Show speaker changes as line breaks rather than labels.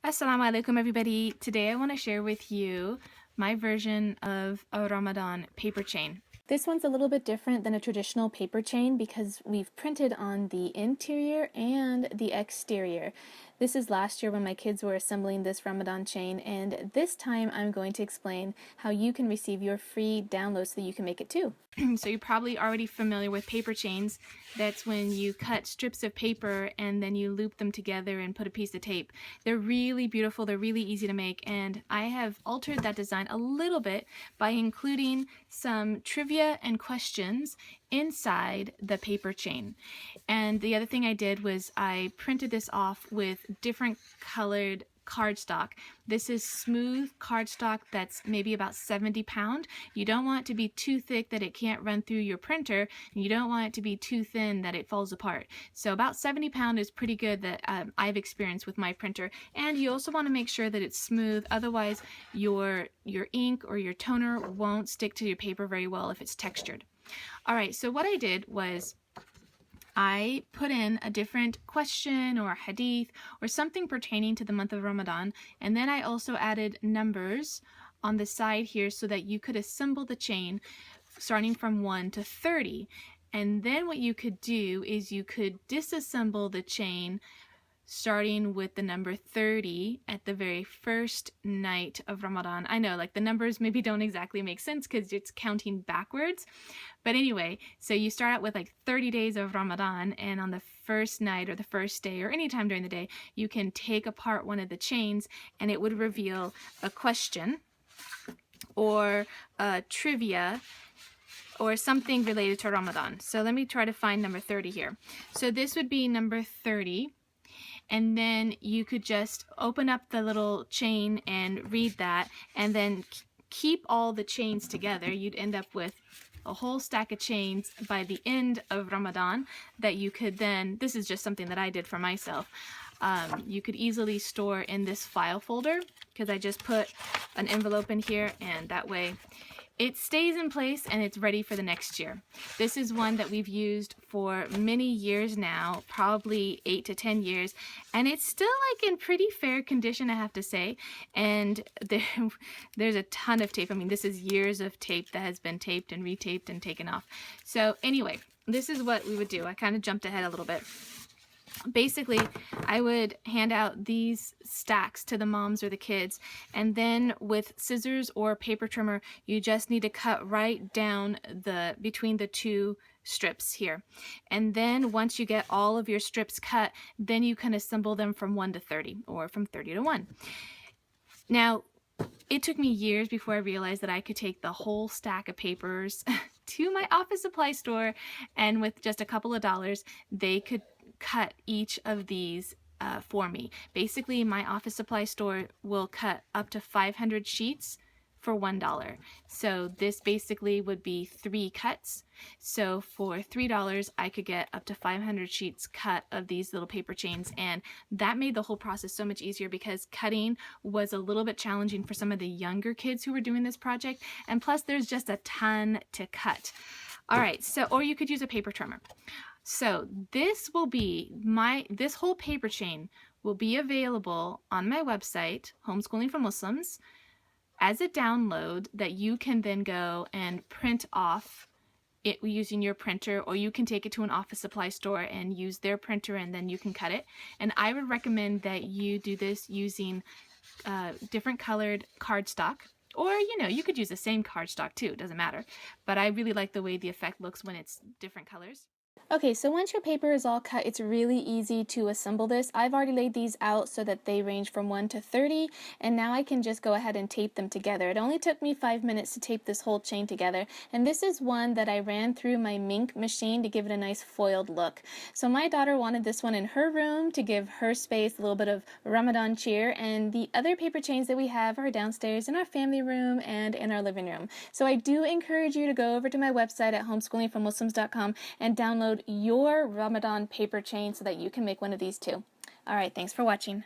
Assalamu alaikum everybody. Today I want to share with you my version of a Ramadan paper chain. This one's a little bit different than a traditional paper chain because we've printed on the interior and the exterior. This is last year when my kids were assembling this Ramadan chain, and this time I'm going to explain how you can receive your free download so that you can make it too. So you're probably already familiar with paper chains. That's when you cut strips of paper and then you loop them together and put a piece of tape. They're really beautiful, they're really easy to make, and I have altered that design a little bit by including some trivia and questions inside the paper chain. And the other thing I did was I printed this off with different colored cardstock. This is smooth cardstock that's maybe about 70 pound. You don't want it to be too thick that it can't run through your printer, and you don't want it to be too thin that it falls apart. So about 70 pound is pretty good that I've experienced with my printer. And you also want to make sure that it's smooth, otherwise your ink or your toner won't stick to your paper very well if it's textured. Alright, so what I did was I put in a different question or a hadith or something pertaining to the month of Ramadan, and then I also added numbers on the side here so that you could assemble the chain starting from 1 to 30. And then what you could do is you could disassemble the chain starting with the number 30 at the very first night of Ramadan. I know, like, the numbers maybe don't exactly make sense because it's counting backwards. But anyway, so you start out with like 30 days of Ramadan, and on the first night or the first day or any time during the day, you can take apart one of the chains and it would reveal a question or a trivia or something related to Ramadan. So let me try to find number 30 here. So this would be number 30. And then you could just open up the little chain and read that, and then keep all the chains together. You'd end up with a whole stack of chains by the end of Ramadan that you could then, this is just something that I did for myself, you could easily store in this file folder, because I just put an envelope in here, and that way it stays in place and it's ready for the next year. This is one that we've used for many years now, probably 8 to 10 years, and it's still like in pretty fair condition, I have to say. And there's a ton of tape. I mean, this is years of tape that has been taped and retaped and taken off. So anyway, this is what we would do. I kind of jumped ahead a little bit. Basically, I would hand out these stacks to the moms or the kids, and then with scissors or paper trimmer, you just need to cut right down between the two strips here. And then once you get all of your strips cut, then you can assemble them from 1 to 30 or from 30 to 1. Now, it took me years before I realized that I could take the whole stack of papers to my office supply store, and with just a couple of dollars, they could cut each of these for me. Basically, my office supply store will cut up to 500 sheets for $1. So this basically would be 3 cuts. So for $3, I could get up to 500 sheets cut of these little paper chains, and that made the whole process so much easier because cutting was a little bit challenging for some of the younger kids who were doing this project, and plus there's just a ton to cut. All right, so, or you could use a paper trimmer. So this will be this whole paper chain will be available on my website, Homeschooling for Muslims, as a download that you can then go and print off it using your printer, or you can take it to an office supply store and use their printer, and then you can cut it. And I would recommend that you do this using different colored cardstock. Or, you could use the same cardstock too, it doesn't matter. But I really like the way the effect looks when it's different colors. Okay, so once your paper is all cut, it's really easy to assemble this. I've already laid these out so that they range from 1 to 30, and now I can just go ahead and tape them together. It only took me 5 minutes to tape this whole chain together, and this is one that I ran through my Mink machine to give it a nice foiled look. So my daughter wanted this one in her room to give her space a little bit of Ramadan cheer, and the other paper chains that we have are downstairs in our family room and in our living room. So I do encourage you to go over to my website at homeschoolingformuslims.com and download your Ramadan paper chain so that you can make one of these too. Alright, thanks for watching.